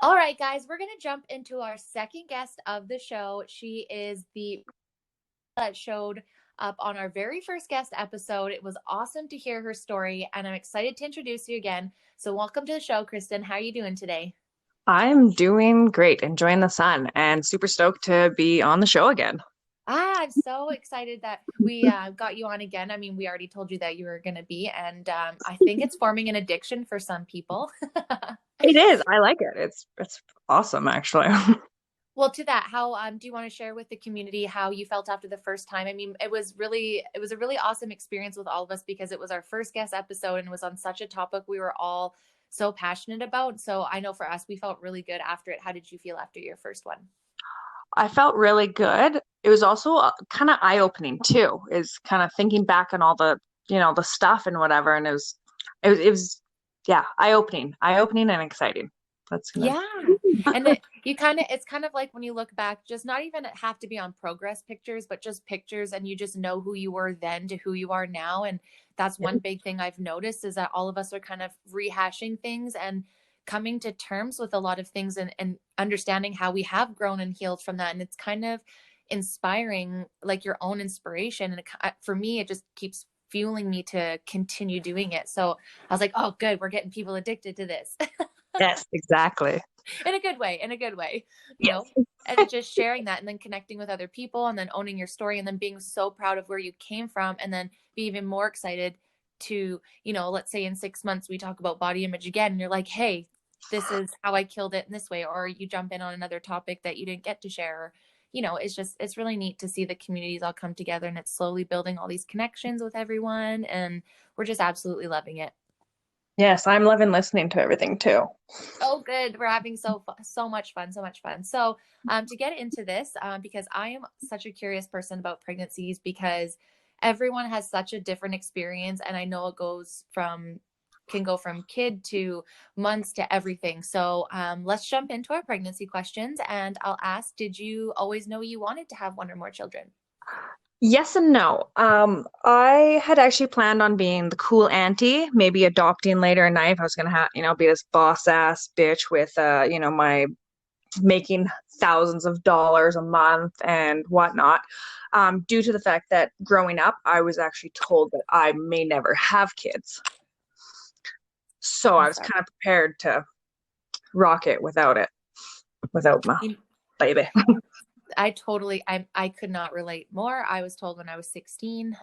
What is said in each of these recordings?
All right, guys, we're going to jump into our second guest of the show. She is the that showed up on our very first guest episode. It was awesome to hear her story, and I'm excited to introduce you again. So, welcome to the show, Kristen. How are you doing today? I'm doing great, enjoying the sun, and super stoked to be on the show again. I'm so excited that we got you on again. I mean, we already told you that you were going to be, and I think it's forming an addiction for some people. It is. I like it. It's awesome, actually. Well, to that, how do you want to share with the community how you felt after the first time? I mean, it was a really awesome experience with all of us because it was our first guest episode and it was on such a topic we were all so passionate about. So I know for us, we felt really good after it. How did you feel after your first one? I felt really good. It was also kind of eye-opening too, is kind of thinking back on all the stuff and whatever, and it was yeah, eye-opening and exciting. That's gonna Yeah. And it's kind of like when you look back, just not even have to be on progress pictures, but just pictures and you just know who you were then to who you are now. And that's one big thing I've noticed is that all of us are kind of rehashing things and coming to terms with a lot of things and understanding how we have grown and healed from that. And it's kind of inspiring, like your own inspiration. And for me, it just keeps fueling me to continue doing it. So I was like, oh, good. We're getting people addicted to this. Yes, exactly. In a good way, in a good way, you Yes. know, and just sharing that and then connecting with other people and then owning your story and then being so proud of where you came from and then be even more excited to, let's say in 6 months we talk about body image again and you're like, hey, this is how I killed it in this way, or you jump in on another topic that you didn't get to share. Or, it's really neat to see the communities all come together and it's slowly building all these connections with everyone. And we're just absolutely loving it. Yes, I'm loving listening to everything too. Oh, good. We're having so much fun, so much fun. So, to get into this, because I am such a curious person about pregnancies, because everyone has such a different experience, and I know it can go from kid to months to everything. So, let's jump into our pregnancy questions, and I'll ask: did you always know you wanted to have one or more children? Yes and no. I had actually planned on being the cool auntie, maybe adopting later in life. I was gonna have, be this boss ass bitch with, my making thousands of dollars a month and whatnot. Due to the fact that growing up, I was actually told that I may never have kids. So I'm I was sorry. kind of prepared to rock it without my baby. I could not relate more. I was told when I was 16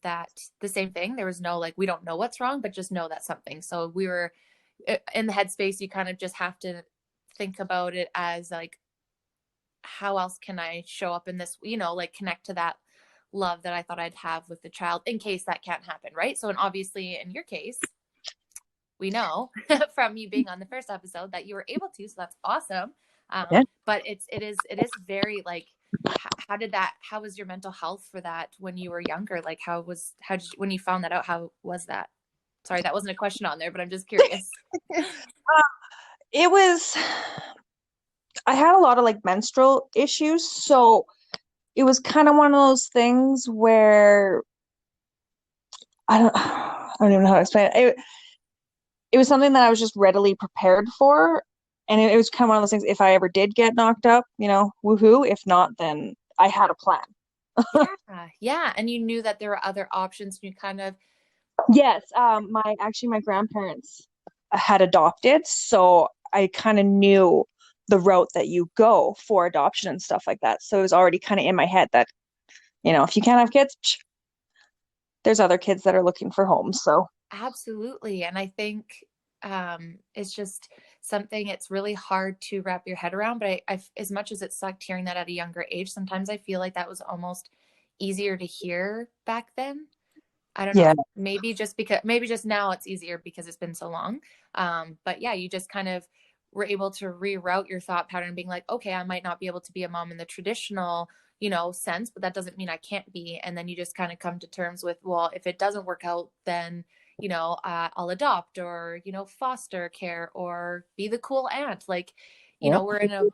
that the same thing. There was no like, we don't know what's wrong, but just know that something. So we were in the headspace. You kind of just have to think about it as like, how else can I show up in this, like connect to that love that I thought I'd have with the child in case that can't happen. Right. So, and obviously in your case, we know from you being on the first episode that you were able to, so that's awesome. Yeah. But it is very like, how was your mental health for that when you were younger? Like when you found that out, how was that? Sorry, that wasn't a question on there, but I'm just curious. It was, I had a lot of like menstrual issues. So it was kind of one of those things where I don't even know how to explain it. It was something that I was just readily prepared for. And it was kind of one of those things, if I ever did get knocked up, woohoo. If not, then I had a plan. Yeah, yeah, and you knew that there were other options. And you kind of Yes, my grandparents had adopted, so I kind of knew the route that you go for adoption and stuff like that. So it was already kind of in my head that, if you can't have kids, there's other kids that are looking for homes. So absolutely, and I think it's just something it's really hard to wrap your head around. But as much as it sucked hearing that at a younger age, sometimes I feel like that was almost easier to hear back then. I don't yeah, know. Maybe just now it's easier because it's been so long. But yeah, you just kind of were able to reroute your thought pattern, being like, okay, I might not be able to be a mom in the traditional, sense, but that doesn't mean I can't be. And then you just kind of come to terms with, well, if it doesn't work out, then I'll adopt or foster care or be the cool aunt. Like, yeah, we're in a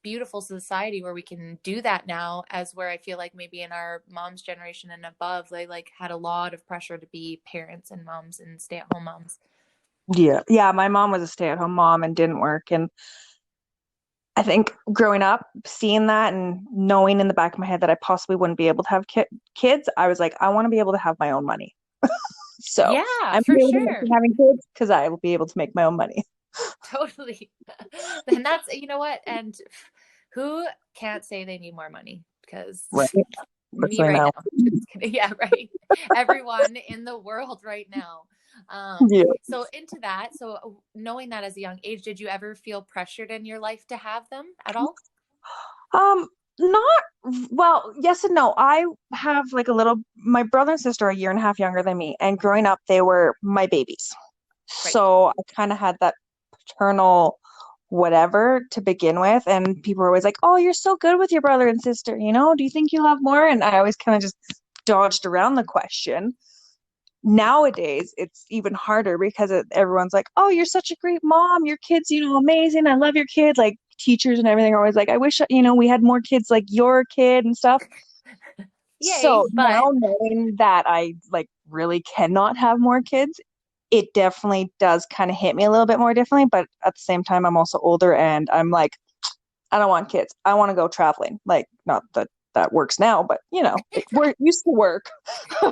beautiful society where we can do that now, as where I feel like maybe in our mom's generation and above they like had a lot of pressure to be parents and moms and stay-at-home moms. yeah. My mom was a stay-at-home mom and didn't work, and I think growing up, seeing that and knowing in the back of my head that I possibly wouldn't be able to have kids, I was like, I want to be able to have my own money. So Yeah, I'm for really sure. having kids because I will be able to make my own money. Totally. And that's, you know what? And who can't say they need more money? Because Right. me Especially right now. now. Just kidding. Yeah, right. Everyone in the world right now. Yeah. So into that, so knowing that as a young age, did you ever feel pressured in your life to have them at all? Um, not well, yes and no. I have like a little, my brother and sister are a year and a half younger than me, and growing up, they were my babies. Right. So I kind of had that paternal whatever to begin with. And people were always like, oh, you're so good with your brother and sister, do you think you'll have more? And I always kind of just dodged around the question. Nowadays, it's even harder because everyone's like, oh, you're such a great mom. Your kid's, amazing. I love your kid. Like teachers and everything are always like, I wish, we had more kids like your kid and stuff. Yay, So but now knowing that I like really cannot have more kids, it definitely does kind of hit me a little bit more differently. But at the same time, I'm also older and I'm like, I don't want kids. I want to go traveling. Like, not that that works now, but it used to work.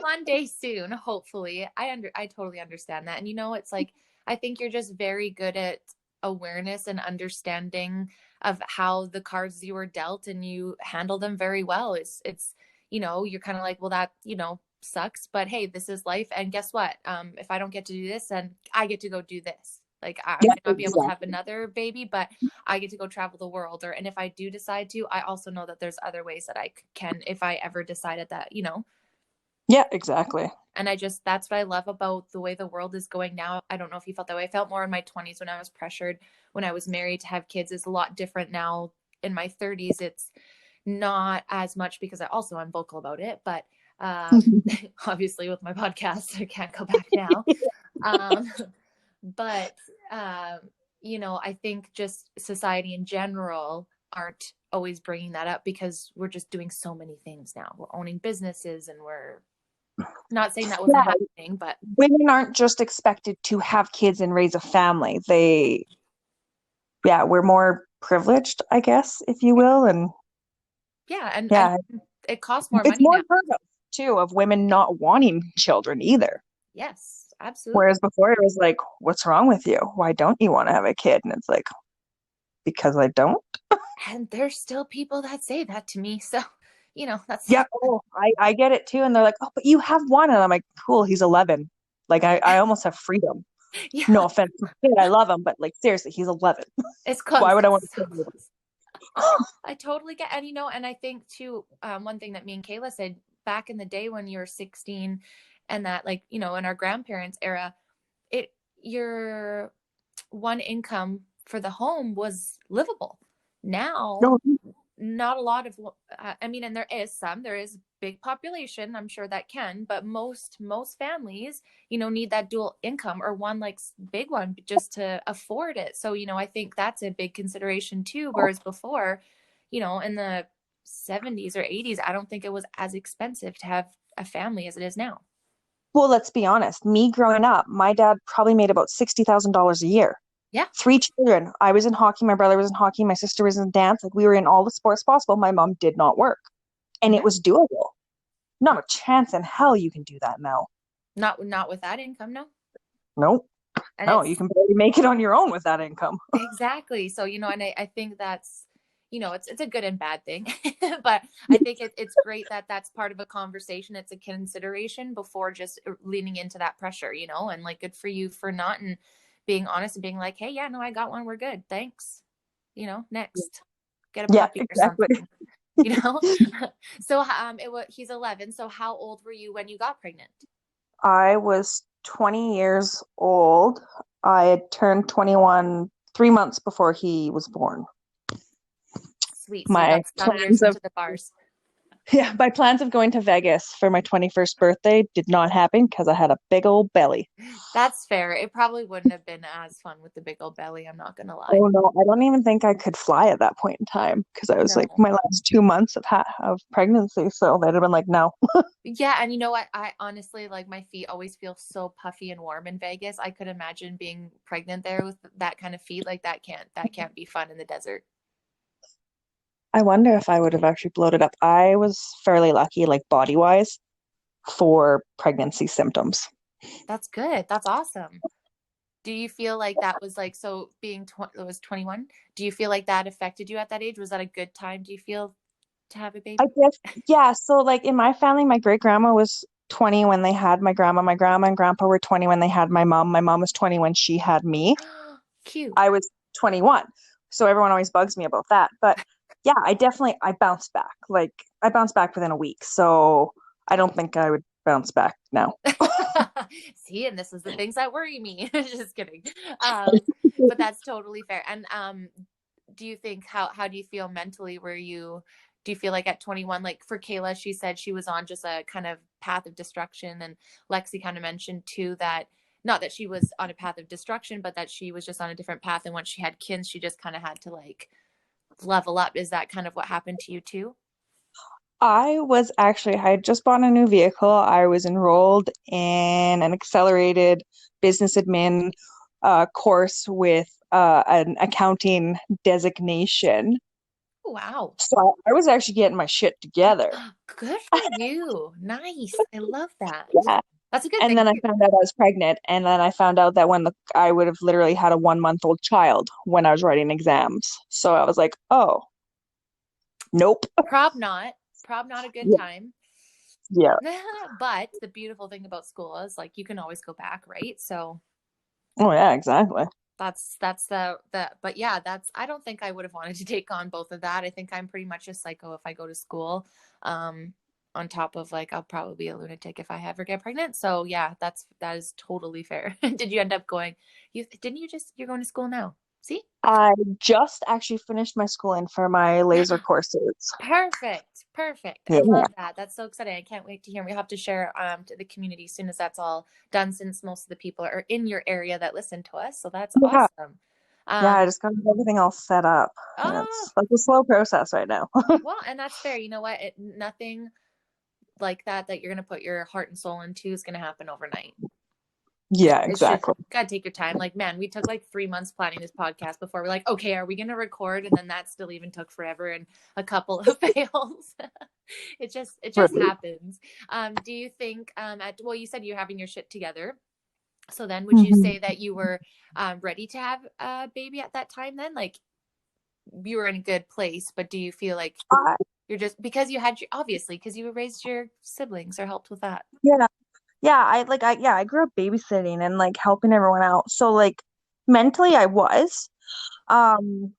one day soon, hopefully. I totally understand that. And it's like I think you're just very good at awareness and understanding of how the cards you were dealt and you handle them very well. It's you're kind of like, well, that, sucks, but hey, this is life. And guess what? If I don't get to do this, then I get to go do this. Like I Yeah, might not be able to have exactly. another baby, but I get to go travel the world. And if I do decide to, I also know that there's other ways that I can, if I ever decided that. Yeah, exactly. And that's what I love about the way the world is going now. I don't know if you felt that way. I felt more in my 20s when I was pressured, when I was married to have kids. Is a lot different now in my 30s. It's not as much because I'm vocal about it, but obviously with my podcast, I can't go back now. Um, but, um, I think just society in general aren't always bringing that up because we're just doing so many things now. We're owning businesses and we're not saying that wasn't Yeah, happening, but women aren't just expected to have kids and raise a family. Yeah, we're more privileged, I guess, if you will. And yeah, and yeah, it costs more it's money more now. heard of too of women not wanting children either. Yes, absolutely. Whereas before it was like, what's wrong with you? Why don't you want to have a kid? And it's like, because I don't. And there's still people that say that to me. So, that's Yeah, oh, I get it too. And they're like, oh, but you have one. And I'm like, cool, he's 11. Like, I almost have freedom. yeah, No offense to the kid, I love him, but like, seriously, he's 11. it's Why close. would I want It's so to? close. I totally get, and and I think too, one thing that me and Kayla said back in the day when you were 16 and that like, in our grandparents era, it your one income for the home was livable. Now, No, not a lot of I mean, and there is big population, I'm sure that can, but most families, need that dual income or one like big one just to afford it. So, I think that's a big consideration too. Whereas before, in the 70s or 80s, I don't think it was as expensive to have a family as it is now. well, let's be honest. Me growing up, my dad probably made about $60,000 a year. Yeah. Three children. I was in hockey. My brother was in hockey. My sister was in dance. Like we were in all the sports possible. My mom did not work, and it Yeah. was doable. Not a chance in hell you can do that now. Not with that income, no. Nope. And No, you it's can barely make it on your own with that income. exactly. So, and I think that's, it's a good and bad thing, but I think it's great that that's part of a conversation. It's a consideration before just leaning into that pressure, and like, good for you for not, and being honest and being like, hey, yeah, no, I got one. We're good. Thanks. Next, get a Yeah, puppy or exactly. something, you know? So, he's 11. So how old were you when you got pregnant? I was 20 years old. I had turned 21 3 months before he was born. Sweet. So you My got some years plans of into the bars. Yeah, my plans of going to Vegas for my 21st birthday did not happen because I had a big old belly. That's fair. It probably wouldn't have been as fun with the big old belly. I'm not gonna lie. Oh no, I don't even think I could fly at that point in time because I was like No. my last 2 months of pregnancy, so they'd have been like, no. Yeah, and you know what? I honestly like my feet always feel so puffy and warm in Vegas. I could imagine being pregnant there with that kind of feet. Like that can't be fun in the desert. I wonder if I would have actually bloated up. I was fairly lucky, like body wise, for pregnancy symptoms. That's good. That's awesome. Do you feel like that was like, so being it was 21? Do you feel like that affected you at that age? Was that a good time, do you feel, to have a I baby? guess, yeah. So, like in my family, my great grandma was 20 when they had my grandma. My grandma and grandpa were 20 when they had my mom. My mom was 20 when she had me. Cute. I was 21. So everyone always bugs me about that. But yeah, I bounced back. Like I bounced back within a week. So I don't think I would bounce back now. See, and this is the things that worry me. Just kidding. Um, but that's totally fair. And do you think, how do you feel mentally? Do you feel like at 21, like for Kayla, she said she was on just a kind of path of destruction, and Lexi kind of mentioned too that not that she was on a path of destruction, but that she was just on a different path, and once she had kids, she just kind of had to like level up. Is that kind of what happened to you too? I had just bought a new vehicle. I was enrolled in an accelerated business admin course with an accounting designation. Wow. So I was actually getting my shit together. Good for you. Nice. I love that. Yeah. That's a good And thing then I too. found out I was pregnant. And then I found out that I would have literally had a 1 month old child when I was writing exams. So I was like, oh, nope. Prob not. Prob not a good Yeah. time. Yeah. But the beautiful thing about school is like you can always go back, right? So Oh, yeah, exactly. that's the but yeah, that's, I don't think I would have wanted to take on both of that. I think I'm pretty much a psycho if I go to school. Um on top of like I'll probably be a lunatic if I ever get pregnant. So yeah, that is totally fair. Did you end up going, you're going to school now? See? I just actually finished my schooling for my laser courses. Perfect. Perfect. I Yeah. love that. That's so exciting. I can't wait to hear. We have to share to the community as soon as that's all done, since most of the people are in your area that listen to us. So that's Yeah. awesome. Yeah, Um, I just got everything all set up. And oh, it's like a slow process right now. well, and that's fair. You know what? Nothing like that you're going to put your heart and soul into is going to happen overnight. Yeah, It's just exactly. gotta take your time. Like, man, we took like 3 months planning this podcast before we're like, okay, are we gonna record? And then that still even took forever and a couple of fails. It just Right. happens. Do you think at well, you said you're having your shit together. So then would you Mhm. say that you were ready to have a baby at that time then? Like you were in a good place, but do you feel like I, you're just because you had your obviously because you raised your siblings or helped with that? yeah. I grew up babysitting and like helping everyone out. So like mentally I was. Um,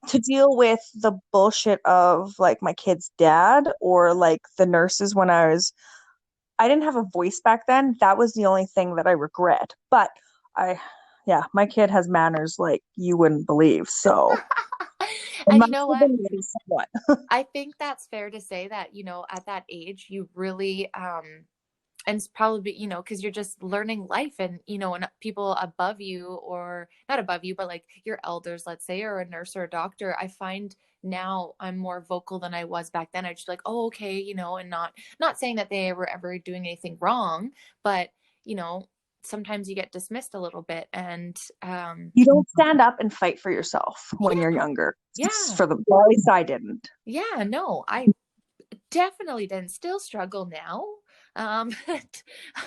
to deal with the bullshit of like my kid's dad or like the nurses when I didn't have a voice back then. That was the only thing that I regret. But I yeah, my kid has manners like you wouldn't believe. So I And you must know have what? been ready somewhat. I think that's fair to say that, at that age, you really, and it's probably, because you're just learning life and, and people above you or not above you, but like your elders, let's say, or a nurse or a doctor, I find now I'm more vocal than I was back then. I just be like, oh, okay, and not saying that they were ever doing anything wrong, but, you know, sometimes you get dismissed a little bit and, You don't stand up and fight for yourself when you're yeah, younger. yeah, Well, at least I didn't. yeah, no, I definitely didn't, still struggle now. But,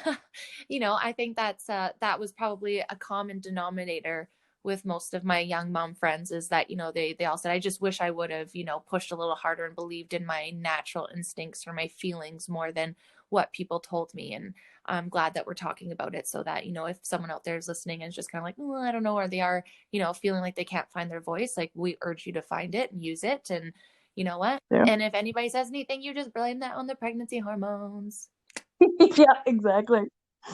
I think that was probably a common denominator with most of my young mom friends, is that they all said, I just wish I would have pushed a little harder and believed in my natural instincts or my feelings more than what people told me. And I'm glad that we're talking about it, so that if someone out there is listening and is just kind of like, oh, I don't know, or they are feeling like they can't find their voice, like we urge you to find it and use it. And you know what? Yeah. And if anybody says anything, you just blame that on the pregnancy hormones. Yeah, exactly.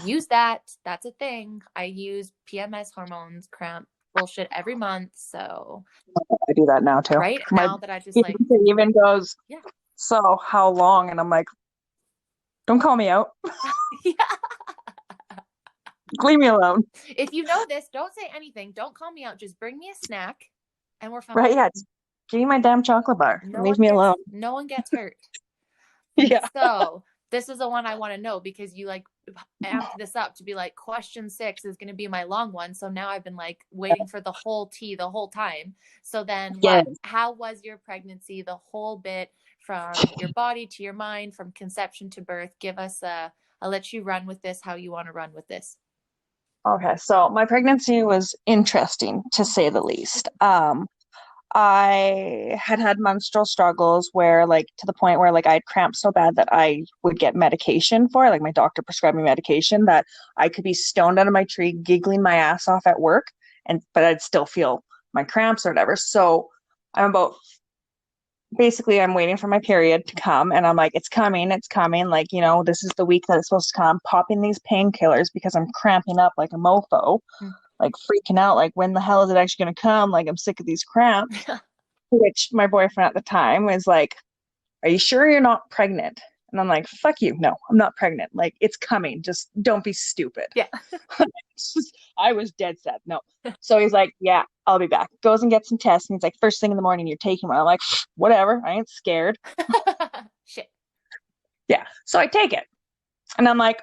Use that. That's a thing. I use PMS hormones, cramp bullshit every month. So, I do that now too. right My now that I just like, fiance even goes, yeah. so how long? And I'm like, don't call me out. Yeah. Leave me alone. If you know this, don't say anything. Don't call me out. Just bring me a snack and we're fine. Right? Yeah. Just give me my damn chocolate bar. Leave me alone. No one gets hurt. Yeah. So this is the one I want to know, because you like amped this up to be like, question 6 is going to be my long one. So now I've been like waiting for the whole tea the whole time. So then Yes. how was your pregnancy, the whole bit from your body to your mind, from conception to birth? Give us I'll let you run with this, how you want to run with this. Okay, so my pregnancy was interesting to say the least. I had had menstrual struggles where, like, to the point where, like, I had cramps so bad that I would get medication for it. Like, my doctor prescribed me medication that I could be stoned out of my tree, giggling my ass off at work, but I'd still feel my cramps or whatever. So I'm about basically I'm waiting for my period to come and I'm like, it's coming, it's coming. Like, this is the week that it's supposed to come. Popping these painkillers because I'm cramping up like a mofo, like freaking out, like when the hell is it actually going to come? Like I'm sick of these cramps. Which my boyfriend at the time was like, are you sure you're not pregnant? And I'm like, fuck you. No, I'm not pregnant. Like, it's coming. Just don't be stupid. Yeah. I was dead set. No. So he's like, yeah, I'll be back. Goes and gets some tests. And he's like, first thing in the morning, you're taking one. I'm like, whatever. I ain't scared. Shit. Yeah. So I take it. And I'm like,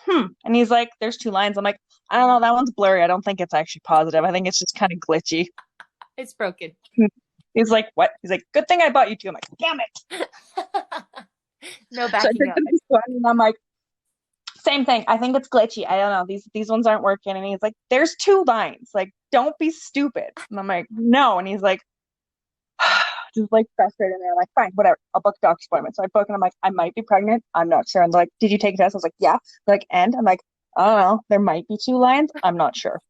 And he's like, there's 2 lines. I'm like, I don't know. That one's blurry. I don't think it's actually positive. I think it's just kind of glitchy. It's broken. He's like, what? He's like, good thing I bought you 2. I'm like, damn it. No So I backing picked up. up this one and I'm like, same thing. I think it's glitchy. I don't know. These ones aren't working. And he's like, there's 2 lines. Like, don't be stupid. And I'm like, no. And he's like, just like frustrated. And I'm like, fine, whatever. I'll book a doctor's appointment. So I book and I'm like, I might be pregnant. I'm not sure. And they're like, did you take a test? I was like, yeah. They're like, and I'm like, I don't know. There might be 2 lines. I'm not sure.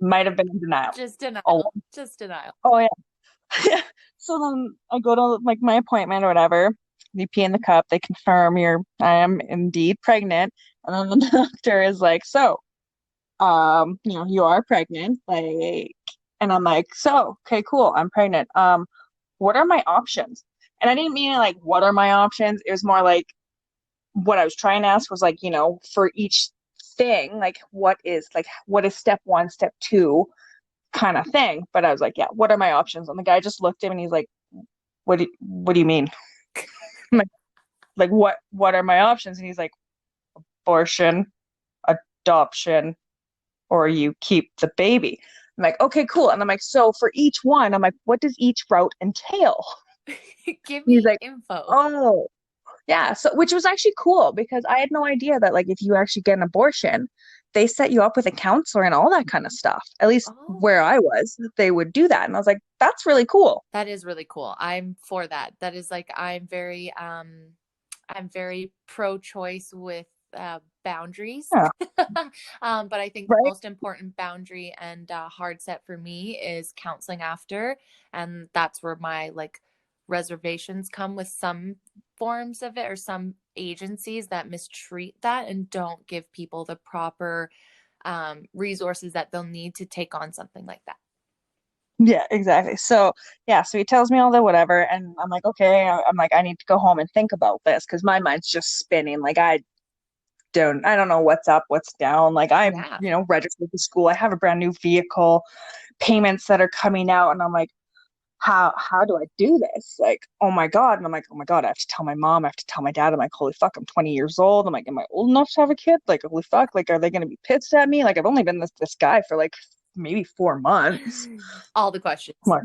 Might have been in denial. Just denial. Oh, Just denial. oh yeah. Yeah. So then I go to like my appointment or whatever. You pee in the cup. They confirm I am indeed pregnant. And then the doctor is like, so, you are pregnant. Like, and I'm like, so, okay, cool. I'm pregnant. What are my options? And I didn't mean like, what are my options? It was more like what I was trying to ask was like, for each thing, like what is step 1, step 2 kind of thing. But I was like, yeah, what are my options? And the guy just looked at me and he's like, what do you mean? I'm like what are my options? And he's like, abortion, adoption, or you keep the baby. I'm like, okay, cool. And I'm like, so for each one, I'm like, what does each route entail? Give He's me like, info. oh, yeah. So, which was actually cool because I had no idea that, like, if you actually get an abortion, they set you up with a counselor and all that kind of stuff. At least Oh, where I was, they would do that. And I was like, that's really cool. that is really cool. I'm for that. That is like I'm very pro-choice with boundaries. Yeah. But I think the Right. most important boundary and hard set for me is counseling after, and that's where my like reservations come with some forms of it or some agencies that mistreat that and don't give people the proper resources that they'll need to take on something like that. Yeah, exactly. So, yeah, so he tells me all the whatever, and I'm like, okay, I'm like, I need to go home and think about this because my mind's just spinning. Like, I don't know what's up, what's down. Like, I'm, Yeah. registered to school. I have a brand new vehicle, payments that are coming out, and I'm like, how do I do this? Like, oh my God. And I'm like, oh my God, I have to tell my mom, I have to tell my dad. I'm like, holy fuck, I'm 20 years old. I'm like, am I old enough to have a kid? Like, holy fuck, like, are they gonna be pissed at me? Like, I've only been this guy for like maybe 4 months. All the questions. I'm like,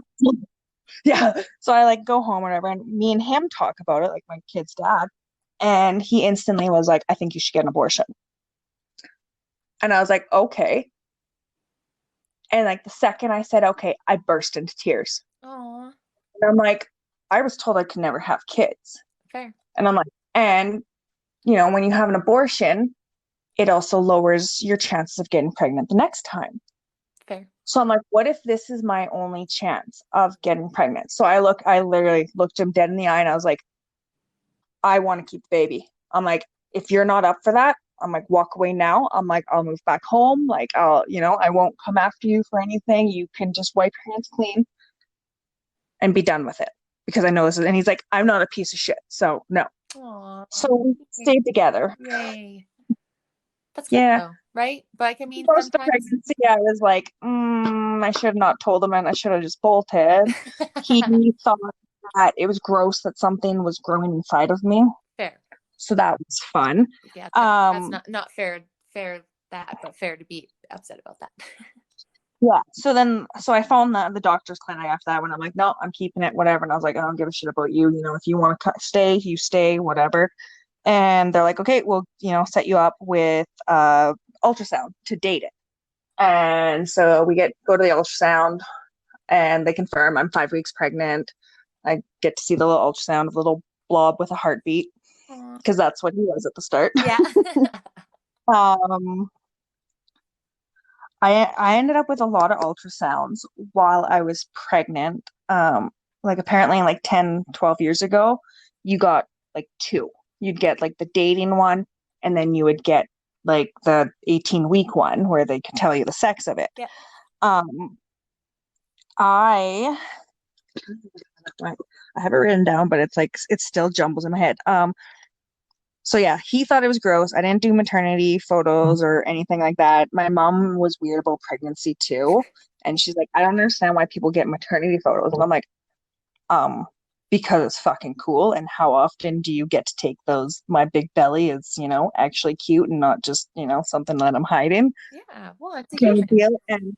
yeah. So I like go home or whatever, and me and him talk about it, like my kid's dad. And he instantly was like, I think you should get an abortion. And I was like, okay. And like the second I said, okay, I burst into tears. Oh, And I'm like, I was told I could never have kids. fair. And I'm like, and when you have an abortion, it also lowers your chances of getting pregnant the next time. Fair. So I'm like, what if this is my only chance of getting pregnant? So I literally looked him dead in the eye and I was like, I want to keep the baby. I'm like, if you're not up for that, I'm like, walk away now. I'm like, I'll move back home. Like, I won't come after you for anything. You can just wipe your hands clean and be done with it because I know this is, and he's like, I'm not a piece of shit. So no. Aw. So we stayed together. Yay. That's good Yeah. though, right? But like, I mean, Most of the sometimes pregnancy, I was like, I should have not told him and I should have just bolted. He thought that it was gross that something was growing inside of me. fair. So that was fun. Yeah, that's Um, not fair that, but fair to be upset about that. yeah. So I found the doctor's clinic after that when I'm like, no, I'm keeping it, whatever. And I was like, I don't give a shit about you. You know, if you want to stay, you stay, whatever. And they're like, okay, we'll, set you up with ultrasound to date it. And so we go to the ultrasound and they confirm I'm 5 weeks pregnant. I get to see the little ultrasound, a little blob with a heartbeat, Aw. because that's what he was at the start. Yeah. Um, I ended up with a lot of ultrasounds while I was pregnant. Like apparently like 10, 12 years ago, you got like two. You'd get like the dating one, and then you would get like the 18-week one where they could tell you the sex of it. Yeah. Um, I I have it written down, but it's like it still jumbles in my head. So yeah, he thought it was gross. I didn't do maternity photos or anything like that. My mom was weird about pregnancy too, and she's like, I don't understand why people get maternity photos. And I'm like, um, because it's fucking cool. And how often do you get to take those? My big belly is, actually cute and not just, something that I'm hiding. Yeah. Well, it's a Kind of human. deal. And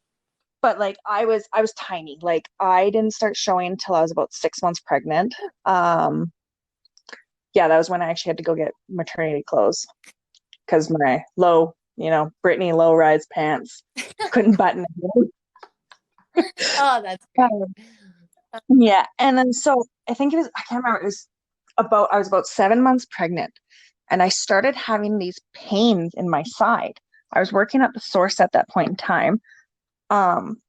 but like I was tiny. Like I didn't start showing until I was about 6 months pregnant. Yeah, that was when I actually had to go get maternity clothes because my Brittany low rise pants couldn't button it. Oh, that's great. Yeah, and then so I think I can't remember, I was about 7 months pregnant, and I started having these pains in my side. I was working at the source at that point in time. Um,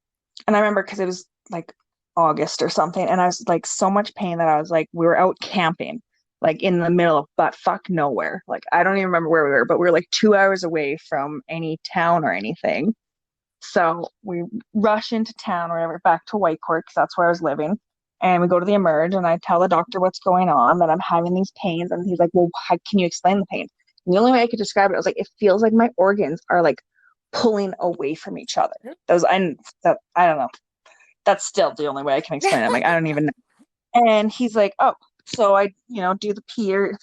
and I remember because it was like August or something, and I was like so much pain that I was like, we were out camping, like in the middle of butt fuck nowhere. Like I don't even remember where we were, but we were like 2 hours away from any town or anything. So we rush into town or whatever, back to Whitecourt because that's where I was living. And we go to the emerge, and I tell the doctor what's going on, that I'm having these pains. And he's like, well, how can you explain the pain? And the only way I could describe it, I was like, it feels like my organs are like pulling away from each other. I don't know. That's still the only way I can explain it. I'm like, I don't even know. And he's like, oh, so I, do the peer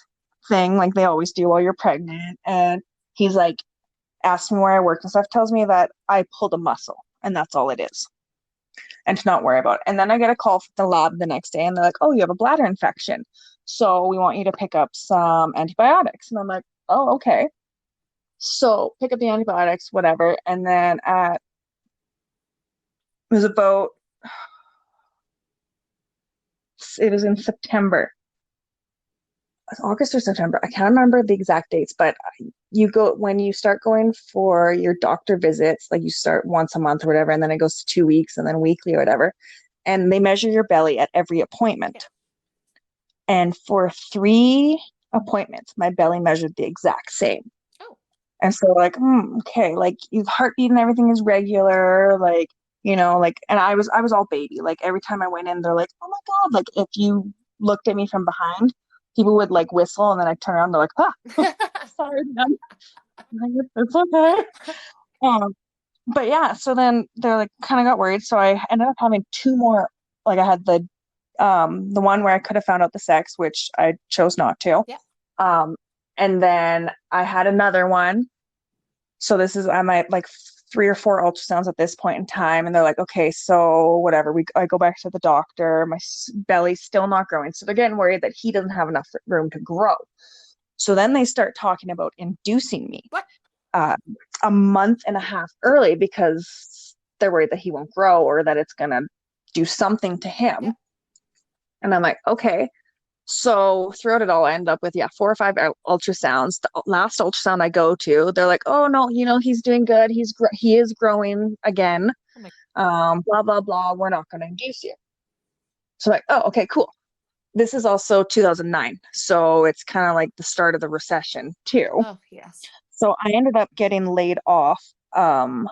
thing like they always do while you're pregnant. And he's like, asks me where I work and stuff, tells me that I pulled a muscle and that's all it is. And to not worry about it. And then I get a call from the lab the next day and they're like, oh, you have a bladder infection. So we want you to pick up some antibiotics. And I'm like, oh, okay. So pick up the antibiotics, whatever. And then it was about, it was in September, August or September. I can't remember the exact dates, but when you start going for your doctor visits, like you start once a month or whatever, and then it goes to 2 weeks and then weekly or whatever. And they measure your belly at every appointment. Yeah. And for 3 appointments, my belly measured the exact same. Oh. And so like, okay, like your heartbeat and everything is regular, like, and I was all baby. Like every time I went in, they're like, oh my God, like if you looked at me from behind, people would like whistle and then I turn around, they're like, sorry, man. It's okay. But yeah, so then they're like kind of got worried. So I ended up having two more. Like I had the one where I could have found out the sex, which I chose not to. Yeah. And then I had another one. So I'm at like 3 or 4 ultrasounds at this point in time, and they're like, okay, so whatever. I go back to the doctor. My belly's still not growing, so they're getting worried that he doesn't have enough room to grow. So then they start talking about inducing me What? A month and a half early because they're worried that he won't grow or that it's gonna do something to him. Yeah. And I'm like, okay. So throughout it all, I end up with 4 or 5 ultrasounds. The last ultrasound I go to, they're like, "Oh no, he's doing good. He is growing again. Oh my. Blah blah blah. We're not going to induce you." So like, oh, okay, cool. This is also 2009, so it's kind of like the start of the recession too. Oh yes. So I ended up getting laid off at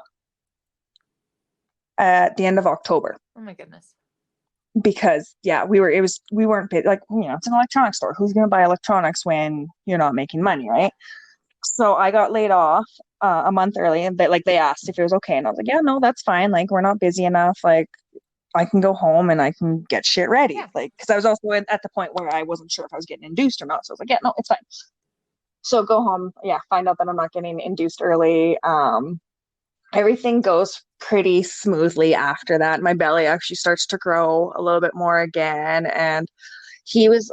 the end of October. Oh my goodness. Because we weren't like, it's an electronics store. Who's going to buy electronics when you're not making money, right? So I got laid off a month early, and they asked if it was okay, and I was like, yeah, no, that's fine. Like we're not busy enough. Like I can go home and I can get shit ready. Yeah. Like because I was also at the point where I wasn't sure if I was getting induced or not. So I was like, yeah, no, it's fine. So go home, yeah, find out that I'm not getting induced early. Everything goes pretty smoothly after that. My belly actually starts to grow a little bit more again. And he was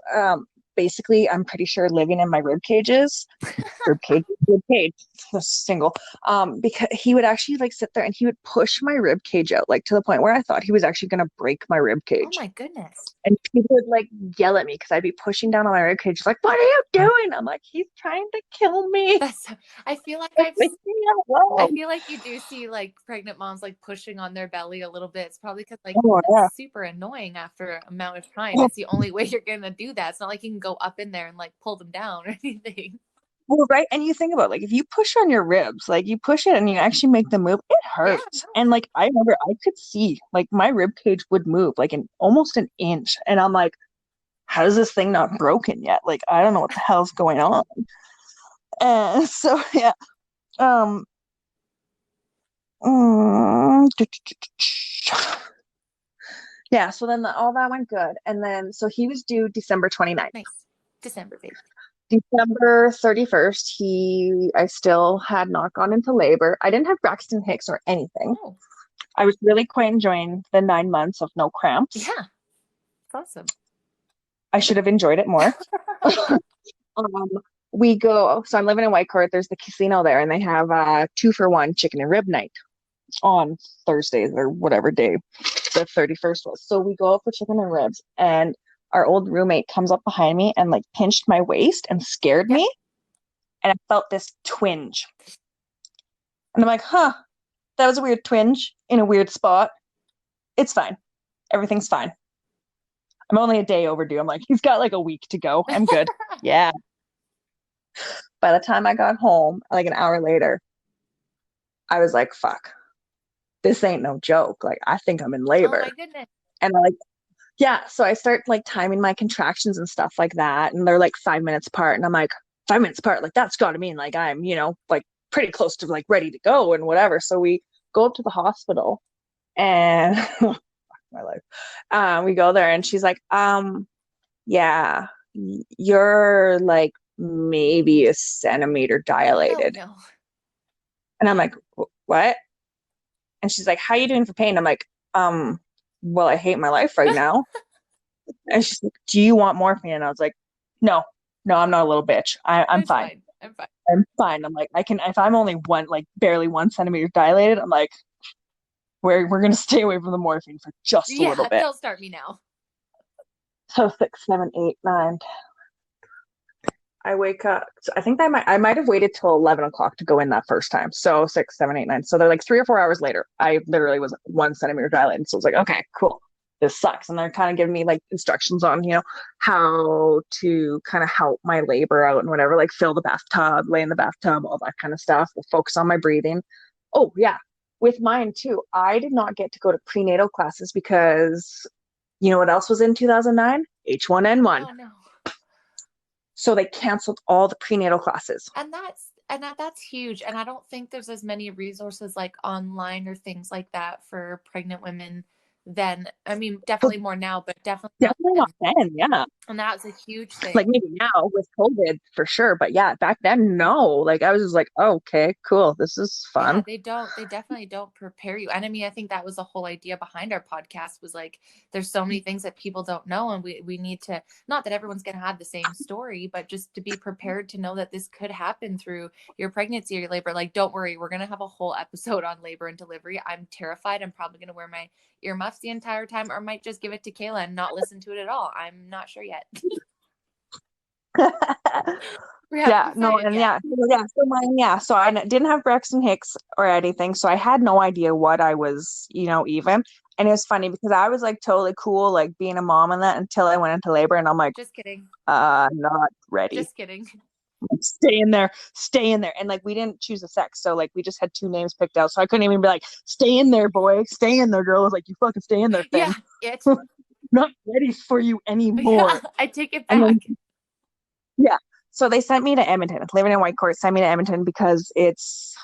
basically, I'm pretty sure, living in my rib cage, single. Because he would actually like sit there and he would push my rib cage out, like to the point where I thought he was actually gonna break my rib Oh cage. my goodness. And people would like yell at me because I'd be pushing down on my rib cage. He's like, "What are you doing?" I'm like, "He's trying to kill me." That's I feel like Like, leave me I alone. feel like you do see like pregnant moms like pushing on their belly a little bit. It's probably because like Oh that's yeah. super annoying after an amount of time. It's the only way you're gonna do that. It's not like you can go up in there and like pull them down or anything. Well, right. And you think about like if you push on your ribs, like you push it and you actually make them move, it Yeah, hurts. no. And like I remember I could see like my rib cage would move like an almost an inch. And I'm like, how is this thing not broken yet? Like I don't know what the hell's going on. And so yeah. Um mm, yeah, so then all that went good. And then so he was due December 29th. Nice. December baby. December 31st, I still had not gone into labor. I didn't have Braxton Hicks or anything. Oh, I was really quite enjoying the 9 months of no cramps. yeah. It's awesome. I should have enjoyed it more. Um, so I'm living in Whitecourt. There's the casino there, and they have 2-for-1 chicken and rib night on Thursdays or whatever day the 31st was. So we go out for chicken and ribs, and our old roommate comes up behind me and like pinched my waist and scared Yep. me. And I felt this twinge. And I'm like, huh, that was a weird twinge in a weird spot. It's fine. Everything's fine. I'm only a day overdue. I'm like, he's got like a week to go. I'm good. Yeah. By the time I got home, like an hour later, I was like, fuck, this ain't no joke. Like, I think I'm in Oh labor. my goodness. And I'm like, yeah. So I start like timing my contractions and stuff like that. And they're like 5 minutes apart. And I'm like, 5 minutes apart, like that's gotta mean like I'm, like pretty close to like ready to go and whatever. So we go up to the hospital and my life. We go there and she's like, yeah, you're like maybe a centimeter Oh dilated. no. And I'm like, what? And she's like, how you doing for pain? I'm like, well, I hate my life right now. And she's like, do you want morphine? And I was like, no, no, I'm not a little bitch. I'm It's fine. fine. I'm fine. I'm fine. I'm like, I can, if I'm only like barely 1 centimeter dilated, I'm like, we're gonna stay away from the morphine for just a little Yeah, bit. don't start me now. So 6, 7, 8, 9. I wake up. So I think I might have waited till 11 o'clock to go in that first time. So 6, 7, 8, 9. So they're like 3 or 4 hours later. I literally was 1 centimeter dilated. So I was like, okay, cool. This sucks. And they're kind of giving me like instructions on, how to kind of help my labor out and whatever, like fill the bathtub, lay in the bathtub, all that kind of stuff. We'll focus on my breathing. Oh yeah. With mine too, I did not get to go to prenatal classes because you know what else was in 2009? H1N1. Oh no. So they canceled all the prenatal classes. That's huge. And I don't think there's as many resources like online or things like that for pregnant women then. I mean, Well, definitely more now, but definitely not definitely not then. then, yeah. And that was a huge thing. Like maybe now with COVID for sure, but yeah, back then, no. Like I was just like, oh, okay, cool. This is Yeah, fun. they definitely don't prepare you. And I mean, I think that was the whole idea behind our podcast was like, there's so many things that people don't know. And we need to, not that everyone's going to have the same story, but just to be prepared to know that this could happen through your pregnancy or your labor. Like, don't worry, we're going to have a whole episode on labor and delivery. I'm terrified. I'm probably going to wear my earmuffs the entire time, or might just give it to Kayla and not listen to it at all. I'm not sure yet. We haven't Yeah, no, decided and yet. so I didn't have Braxton Hicks or anything, so I had no idea what I was, even. And it was funny because I was like totally cool, like being a mom and that until I went into labor, and I'm like, Just kidding. not ready. Just kidding. Stay in there. And like we didn't choose a sex, so like we just had two names picked out. So I couldn't even be like, stay in there, boy, stay in there, girl. I was like, you fucking stay in there, Yeah, thing. it. Not ready for you Yeah, anymore. I take it And back. then yeah. So they sent me to Edmonton. Living in Whitecourt sent me to Edmonton because it's,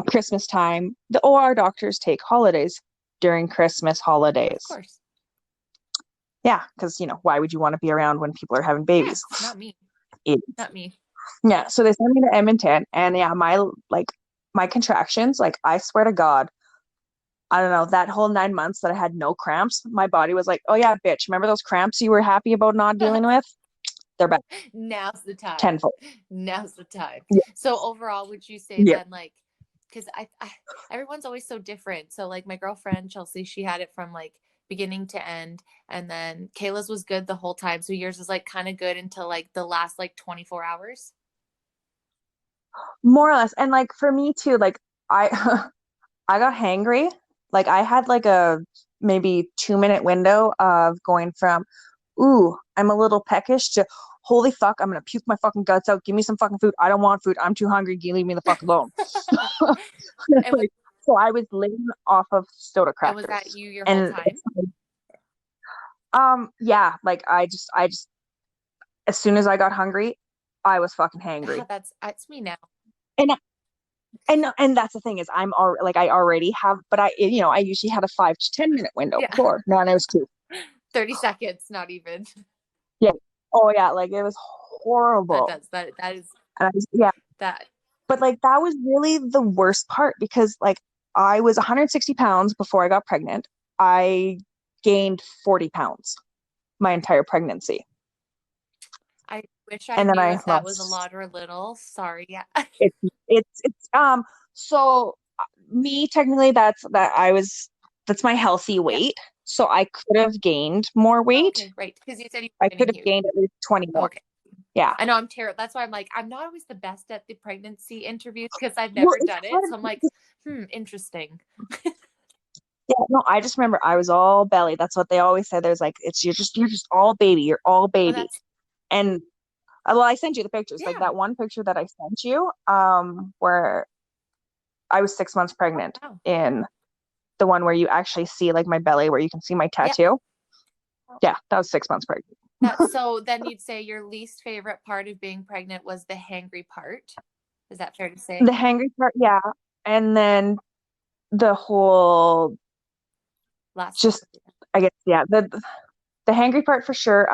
Christmas time. The OR doctors take holidays during Christmas Of holidays. course. Yeah, because why would you want to be around when people are having Yeah, babies? not me. It, Not me. Yeah, so they sent me to Edmonton, and yeah, my contractions, like I swear to God, I don't know, that whole 9 months that I had no cramps, my body was like, oh yeah, bitch, remember those cramps you were happy about not dealing with? They're back Now's the time. tenfold. Now's the time. Yeah, So overall, would you say yeah. then like, because everyone's always so different. So like my girlfriend Chelsea, she had it from like beginning to end, and then Kayla's was good the whole time. So yours is like kind of good until like the last like 24 hours. More or less. And like for me too, like I I got hangry. Like I had like a maybe 2 minute window of going from, ooh, I'm a little peckish to holy fuck, I'm gonna puke my fucking guts out. Give me some fucking food. I don't want food. I'm too hungry. You leave me the fuck alone. and was Like, so I was living off of soda and was that crackers. you your whole And time? yeah, like I just as soon as I got hungry, I was fucking hangry. That's me now. And and that's the thing is I'm already like I already have, but I usually had a 5 to 10 minute window Yeah. before. No, and it was two. 30 seconds, not even. Yeah. Oh yeah, like it was That horrible. does that is And yeah, that. but like that was really the worst part because like I was 160 pounds before I got pregnant. I gained 40 pounds my entire pregnancy. I wish I And then knew I if that was a lost lot or a little. Sorry. Yeah. it's so me technically that's my healthy Yeah. weight. So I could have gained more Oh, weight. okay, right. Because you said you I were could getting have huge. gained at least 20 Oh, more. okay. Yeah. I know I'm terrible. That's why I'm like, I'm not always the best at the pregnancy interviews because I've Well, never it's done it. hard. So I'm like, interesting. Yeah, no, I just remember I was all belly. That's what they always say. There's like it's you're just all baby. You're all Oh, baby. that's, And well, I sent you the pictures. Like yeah. that one picture that I sent you, where I was 6 months Oh, pregnant wow. in the one where you actually see like my belly, where you can see my Yeah. tattoo. Yeah, that was 6 months pregnant. That's so then you'd say your least favorite part of being pregnant was the hangry part. Is that fair to The say? hangry part, yeah. And then the whole Last part. just I guess yeah, the hangry part for sure.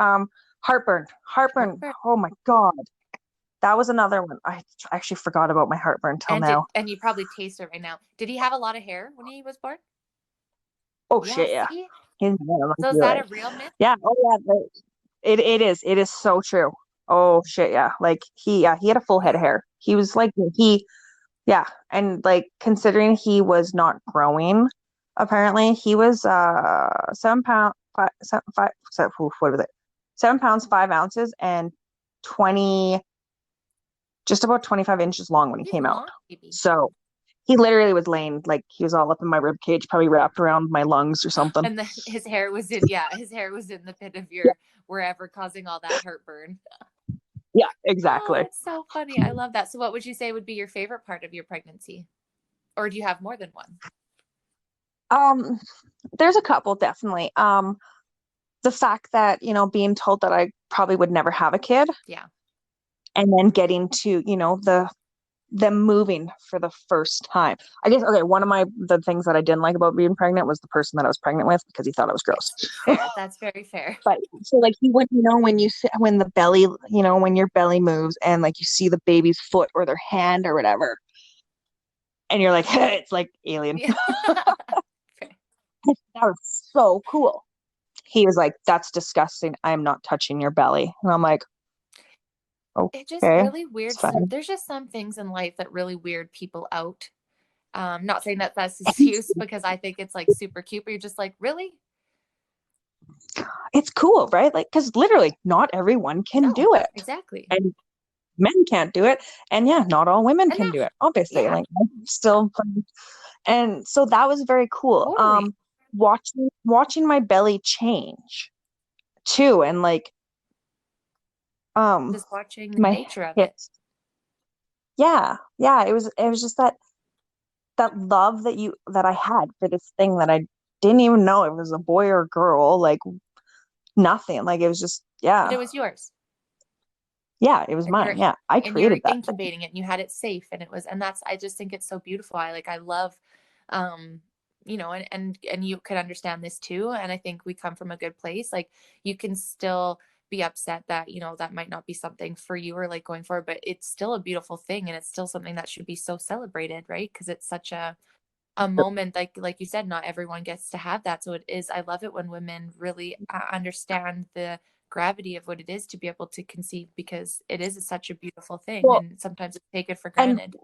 Heartburn. Heartburn. Heartburn. Oh my God. That was another one. I actually forgot about my heartburn till now. And you probably taste it right now. Did he have a lot of hair when he was born? Oh Yeah, shit, yeah. see? He's a So is monkey, that right? a real myth? Yeah. Oh yeah. It is. It is so true. Oh shit, yeah. Like he had a full head of Yeah. hair. He was like yeah, and like considering he was not growing, apparently he was 7 pound five, seven, five, seven, what was it? 7 pounds 5 ounces and 20 just about 25 inches long when he He's a came out. long baby. So he literally was laying like he was all up in my rib cage, probably wrapped around my lungs or something. And then his hair was in, yeah, his hair was in the pit of Yeah, your wherever, causing all that heartburn. yeah, Oh, exactly. that's so funny. I love that. So what would you say would be your favorite part of your pregnancy? Or do you have more than one? Um, there's a couple definitely. The fact that, being told that I probably would never have a kid Yeah. and then getting to, the them moving for the first time. I guess okay, one of the things that I didn't like about being pregnant was the person that I was pregnant with because he thought I was Yes. gross. Fair. That's very fair. But so like he went, when the belly, when your belly moves and like you see the baby's foot or their hand or whatever, and you're like, it's like alien. Yeah. That was so cool. He was like, that's disgusting. I'm not touching your belly. And I'm like, It just okay, really it's weird. fine. There's just some things in life that really weird people out. Not saying that that's excuse because I think it's like super cute, but you're just like, really? It's cool, right? Like, because literally not everyone can No, do it. exactly. And men can't do it. And yeah, not all women And can that, do it, obviously. yeah, Like I'm still and so that was very cool. totally. Watching my belly change too and like um Just watching the my nature of it. hips. Yeah. Yeah, it was just that love that I had for this thing that I didn't even know it was a boy or a girl, like nothing. Like it was just But yeah. it was yours. Yeah, it was And mine. Yeah. I you're created that thing. incubating it and you had it safe and it was, and that's, I just think it's so beautiful. I love, um and you could understand this too, and I think we come from a good place. Like you can still be upset that, you know, that might not be something for you or like going forward, but it's still a beautiful thing and it's still something that should be so celebrated, right? Because it's such a moment, like you said, not everyone gets to have that. So it is, I love it when women really understand the gravity of what it is to be able to conceive, because it is such a beautiful thing Well, and sometimes it's taken for and granted.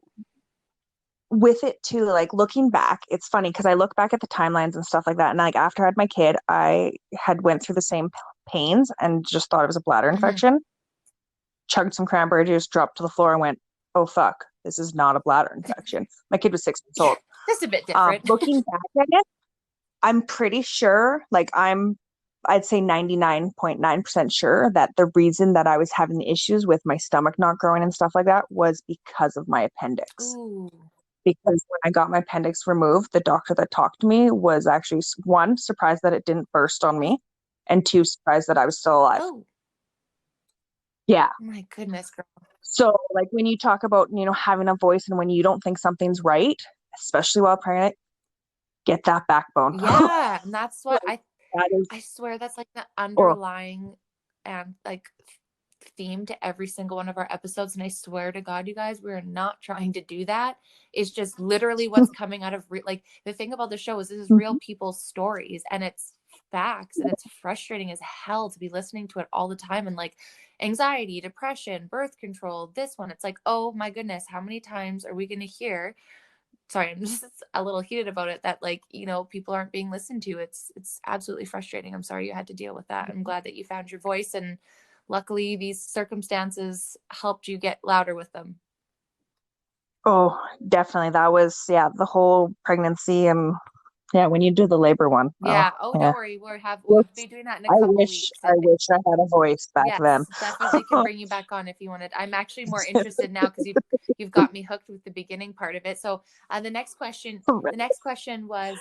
with it too, like looking back, it's funny because I look back at the timelines and stuff like that, and like after I had my kid, I had went through the same pains and just thought it was a bladder Hmm. infection. Chugged some cranberry juice, dropped to the floor, and went, "Oh fuck, this is not a bladder infection." My kid was 6 months old. That's a bit different. Looking back at it, I'm pretty sure, like I'd say 99.9% sure that the reason that I was having issues with my stomach not growing and stuff like that was because of my appendix. Ooh. Because when I got my appendix removed, the doctor that talked to me was actually one, surprised that it didn't burst on me, and two, surprised that I was still alive. Oh Yeah. my goodness, girl. So, like when you talk about, having a voice and when you don't think something's right, especially while pregnant, get that backbone. Yeah, and that's what That is, I swear that's like the oh, underlying and like theme to every single one of our episodes. And I swear to God, you guys, we're not trying to do that. It's just literally what's coming out of like the thing about the show is this is real people's stories and it's facts, and it's frustrating as hell to be listening to it all the time. And like anxiety, depression, birth control, this one, it's like, oh my goodness, how many times are we going to hear, sorry, I'm just a little heated about it, that like, you know, people aren't being listened to. It's absolutely frustrating. I'm sorry you had to deal with that. I'm glad that you found your voice, and luckily these circumstances helped you get louder with them. oh, definitely. That was, yeah, the whole pregnancy and yeah, when you do the labor one. Oh, Yeah. Oh, yeah. don't worry. We'll be doing that in a I couple wish, weeks. I wish I had a voice back then. Yes, definitely can bring you back on if you wanted. I'm actually more interested now because you've got me hooked with the beginning part of it. So the next question was,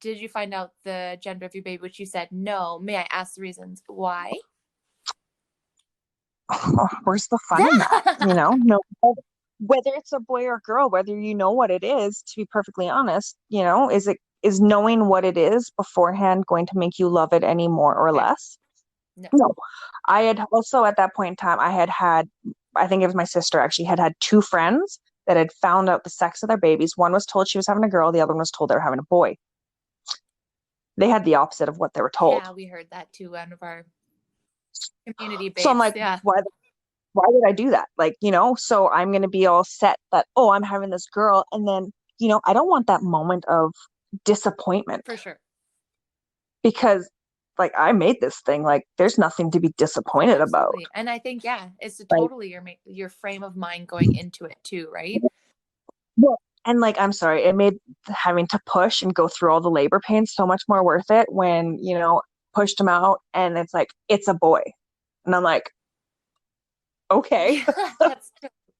did you find out the gender of your baby? Which you said no. May I ask the reasons why? Oh, where's the fun in that? No, whether it's a boy or girl, whether you know what it is, to be perfectly honest, is knowing what it is beforehand going to make you love it any more or Okay. less? No. No. I had also at that point in time, I think it was my sister actually had had two friends that had found out the sex of their babies. One was told she was having a girl, the other one was told they were having a boy. They had the opposite of what they were told. Yeah, we heard that too. One of our community So I'm babes. like, Yeah. why would I do that? Like, so I'm going to be all set that, oh, I'm having this girl. And then, I don't want that moment of disappointment For sure. because, like, I made this thing. Like, there's nothing to be Oh, disappointed about. absolutely. And I think, yeah, it's Like, totally your frame of mind going into it too, right? well, and like, I'm sorry, it made having to push and go through all the labor pains so much more worth it when, pushed him out and it's like, it's a boy. And I'm like, okay. Yeah, that's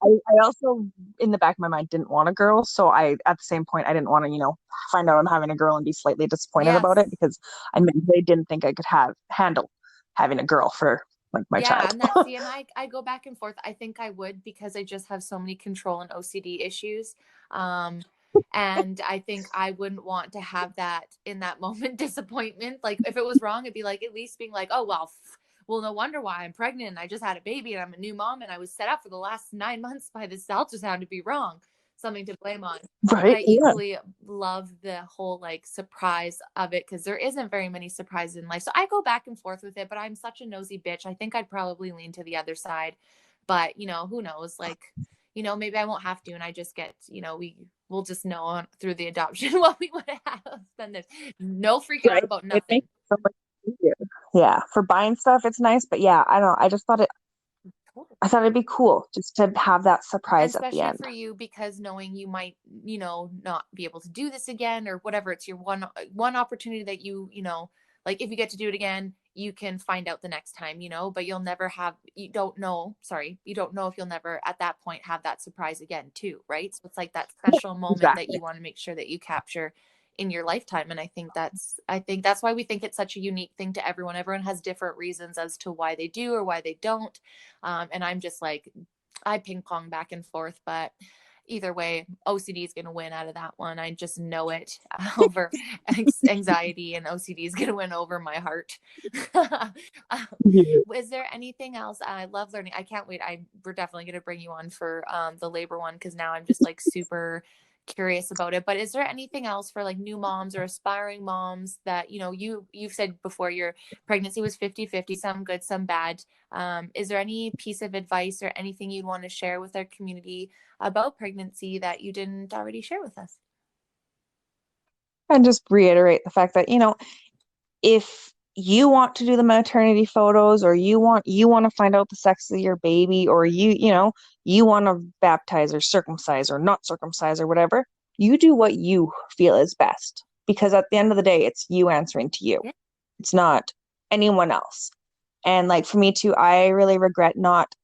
I also, in the back of my mind, didn't want a girl. So at the same point, I didn't want to, find out I'm having a girl and be slightly disappointed about it yes. because I mentally didn't think I could handle having a girl for like my Yeah, child. and that's see, and I go back and forth. I think I would because I just have so many control and OCD issues. Um, and I think I wouldn't want to have that in that moment disappointment. Like if it was wrong, it'd be like at least being like, oh well, no wonder why I'm pregnant and I just had a baby and I'm a new mom and I was set up for the last 9 months by this ultrasound to be wrong. Something to blame on. But Right? I Yeah. equally love the whole like surprise of it because there isn't very many surprises in life. So I go back and forth with it, but I'm such a nosy bitch. I think I'd probably lean to the other side. But, who knows? Like, maybe I won't have to and I just get, we'll just know through the adoption what we would have. Then there's no freaking out Right. about It nothing. makes it so much easier. Yeah. For buying stuff, it's nice. But yeah, I don't know. I thought it'd be cool just to have that And surprise at the especially end. for you because knowing you might not be able to do this again or whatever, it's your one opportunity that like if you get to do it again you can find out the next time, but you don't know if you'll never at that point have that surprise again too, right? So it's like that special moment that Exactly. you want to make sure that you capture in your lifetime. And I think that's why we think it's such a unique thing to everyone has different reasons as to why they do or why they don't. And I'm just like I ping pong back and forth, but either way, OCD is going to win out of that one. I just know it over anxiety, and OCD is going to win over my heart. Yeah. Is there anything else? I love learning. I can't wait. We're definitely going to bring you on for the labor one, because now I'm just like super curious about it. But is there anything else for like new moms or aspiring moms that, you've said before your pregnancy was 50-50, some good, some bad. Is there any piece of advice or anything you'd want to share with our community about pregnancy that you didn't already share with us? And just reiterate the fact that, if you want to do the maternity photos, or you want to find out the sex of your baby, or you want to baptize or circumcise or not circumcise or whatever, you do what you feel is best, because at the end of the day it's you answering to you. Yeah. It's not anyone else. And like for me too, I really regret not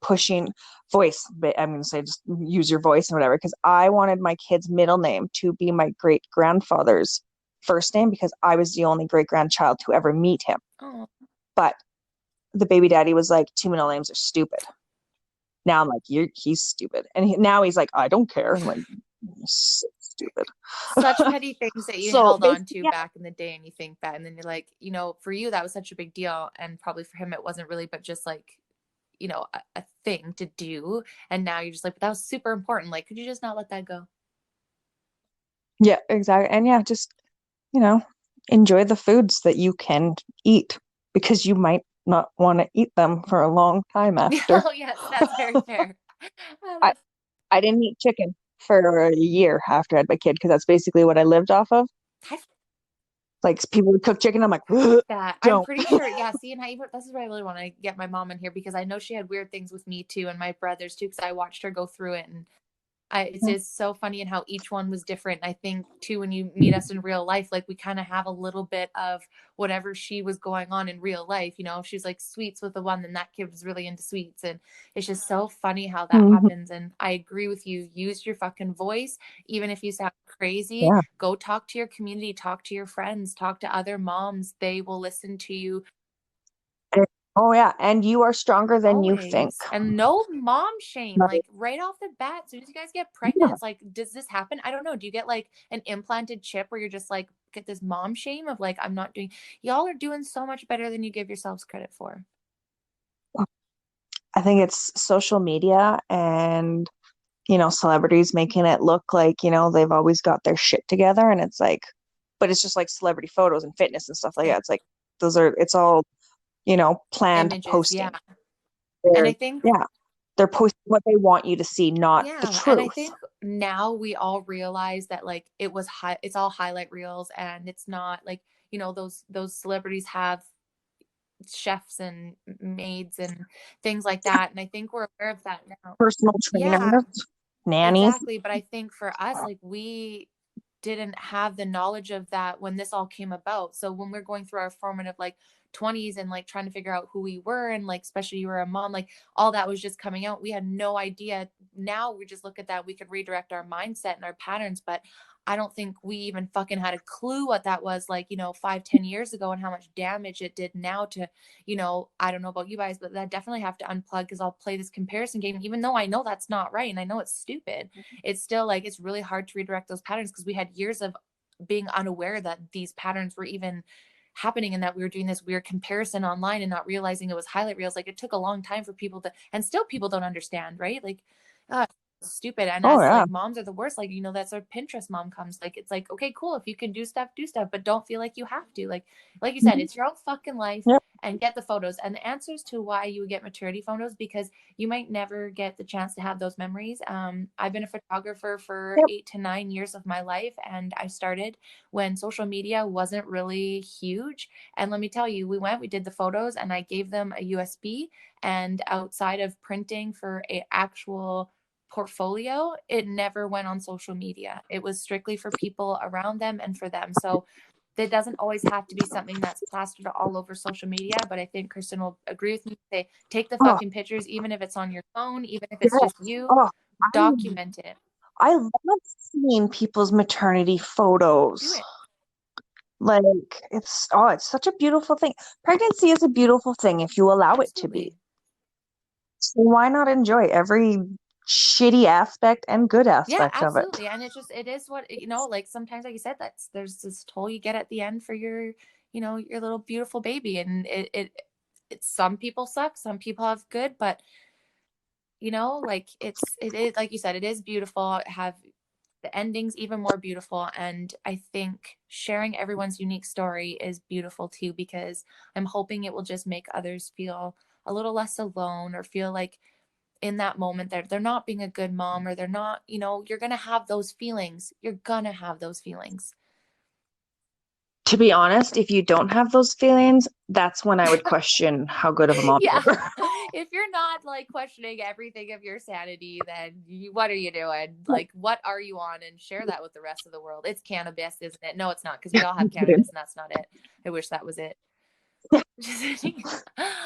pushing voice, but I'm going to say just use your voice and whatever, because I wanted my kid's middle name to be my great grandfather's first name, because I was the only great grandchild to ever meet him. Oh. But the baby daddy was like, two middle names are stupid. Now I'm like, he's stupid. And now he's like, I don't care. I'm like, so stupid. Such petty things that you So held on basically, to yeah, back in the day, and you think that, and then you're like, for you that was such a big deal, and probably for him it wasn't really, but just like, a thing to do. And now you're just like, but that was super important. Like, could you just not let that go? yeah, exactly. And yeah, just, you know, enjoy the foods that you can eat, because you might not want to eat them for a long time after. Oh, yes, that's very fair. I, I didn't eat chicken for a year after I had my kid, because that's basically what I lived off of. I Like people would cook chicken, I'm like, that. I'm don't. pretty sure. Yeah. See, and this is why I really want to get my mom in here, because I know she had weird things with me too, and my brothers too, because I watched her go through it. And it's just so funny, and how each one was different. I think too, when you meet us in real life, like we kind of have a little bit of whatever she was going on in real life. If she's like sweets with the one, then that kid was really into sweets. And it's just so funny how that Mhm. happens. And I agree with you. Use your fucking voice. Even if you sound crazy, Yeah. go talk to your community, talk to your friends, talk to other moms. They will listen to you. And- oh yeah, and you are stronger than you think. Always. And no mom shame. Like, Like right off the bat, as soon as you guys get pregnant, yeah. it's like, does this happen? I don't know. Do you get like an implanted chip where you're just like, get this mom shame of like, I'm not doing, y'all are doing so much better than you give yourselves credit for. I think it's social media and celebrities making it look like, they've always got their shit together. And it's like, but it's just like celebrity photos and fitness and stuff like Yeah. that. It's like, it's all, planned Images. Yeah. posting. And They're, I think, yeah, they're posting what they want you to see, not the yeah. And I truth. think now we all realize that like it's all highlight reels, and it's not like, those celebrities have chefs and maids and things like that. And I think we're aware of that now. Personal Yeah, trainers, nannies. exactly. But I think for us, like we didn't have the knowledge of that when this all came about. So when we're going through our formative like 20s and like trying to figure out who we were, and like especially you were a mom, like all that was just coming out. We had no idea. Now we just look at that, we could redirect our mindset and our patterns, but I don't think we even fucking had a clue what that was like, 5-10 years ago, and how much damage it did now to, I don't know about you guys, but that definitely have to unplug, because I'll play this comparison game, even though I know that's not right and I know it's stupid. It's still like it's really hard to redirect those patterns, because we had years of being unaware that these patterns were even happening, and that we were doing this weird comparison online and not realizing it was highlight reels. Like it took a long time for people to, and still people don't understand, right? Like uh, stupid. And Oh as yeah. like moms are the worst, like that's where Pinterest mom comes. Like it's like, okay, cool, if you can do stuff, do stuff, but don't feel like you have to. Like you said, Mhm. it's your own fucking life. Yep. And get the photos and the answers to why you would get maternity photos, because you might never get the chance to have those memories. I've been a photographer for Yep. 8 to 9 years of my life, and I started when social media wasn't really huge. And let me tell you, we did the photos, and I gave them a USB. And outside of printing for a actual portfolio, it never went on social media. It was strictly for people around them and for them. So that doesn't always have to be something that's plastered all over social media. But I think Kristen will agree with me. Say, take the Oh fucking pictures, even if it's on your phone, even if it's just yes. you, Oh, document it. I love seeing people's maternity Do photos. it. Like it's such a beautiful thing. Pregnancy is a beautiful thing if you allow it to be. Absolutely. So why not enjoy every shitty aspect and good Yeah, aspect of it. absolutely. And it's just, it is what, like sometimes, like you said, there's this toll you get at the end for your, your little beautiful baby. And some people suck, some people have good, but like it is, like you said, it is beautiful. Have the ending's even more beautiful. And I think sharing everyone's unique story is beautiful too, because I'm hoping it will just make others feel a little less alone, or feel like in that moment that they're not being a good mom, or they're not, you're going to have those feelings. You're going to have those feelings. To be honest, if you don't have those feelings, that's when I would question how good of a mom you Yeah. are. If you're not like questioning everything of your sanity, then what are you doing? Like, what are you on? And share that with the rest of the world. It's cannabis, isn't it? No, it's not, because we all have cannabis and that's not it. I wish that was it. I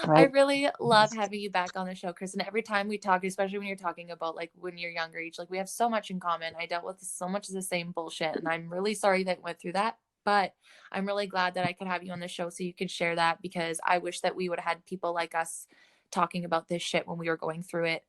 Right. really love having you back on the show, Kristen. Every time we talk, especially when you're talking about like when you're younger age, like we have so much in common. I dealt with so much of the same bullshit, and I'm really sorry that I went through that. But I'm really glad that I could have you on the show so you could share that, because I wish that we would have had people like us talking about this shit when we were going through it.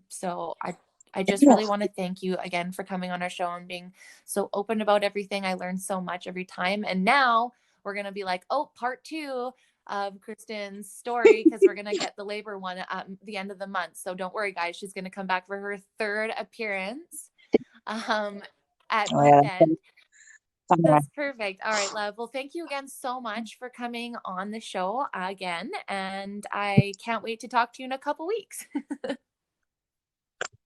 So I just really want to thank you again for coming on our show and being so open about everything. I learned so much every time. And now we're going to be like, oh, part 2 of Kristen's story, because we're going to get the labor one at the end of the month. So don't worry, guys. She's going to come back for her 3rd appearance at Oh, month yeah. end. That's That's perfect. All right, love. Well, thank you again so much for coming on the show again. And I can't wait to talk to you in a couple weeks.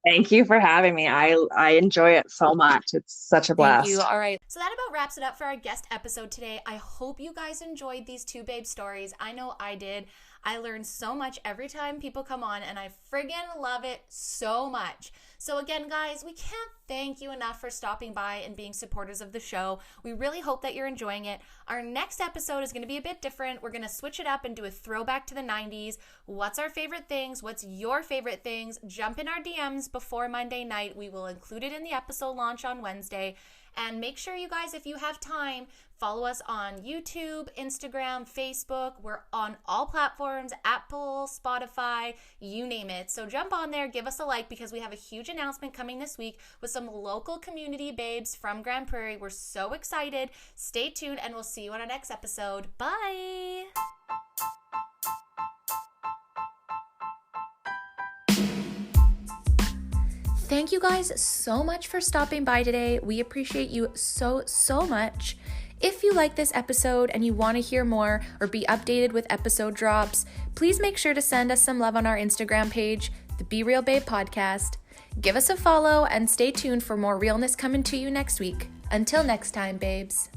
Thank you for having me. I enjoy it so much. It's such a Thank you. blast. All right. So that about wraps it up for our guest episode today. I hope you guys enjoyed these 2 babe stories. I know I did. I learn so much every time people come on, and I friggin' love it so much. So again, guys, we can't thank you enough for stopping by and being supporters of the show. We really hope that you're enjoying it. Our next episode is going to be a bit different. We're going to switch it up and do a throwback to the 90s. What's our favorite things? What's your favorite things? Jump in our DMs before Monday night. We will include it in the episode launch on Wednesday. And make sure you guys, if you have time, follow us on YouTube, Instagram, Facebook. We're on all platforms, Apple, Spotify, you name it. So jump on there, give us a like, because we have a huge announcement coming this week with some local community babes from Grand Prairie. We're so excited. Stay tuned, and we'll see you on our next episode. Bye! Thank you guys so much for stopping by today. We appreciate you so, so much. If you like this episode and you want to hear more or be updated with episode drops, please make sure to send us some love on our Instagram page, the Be Real Babe Podcast. Give us a follow and stay tuned for more realness coming to you next week. Until next time, babes.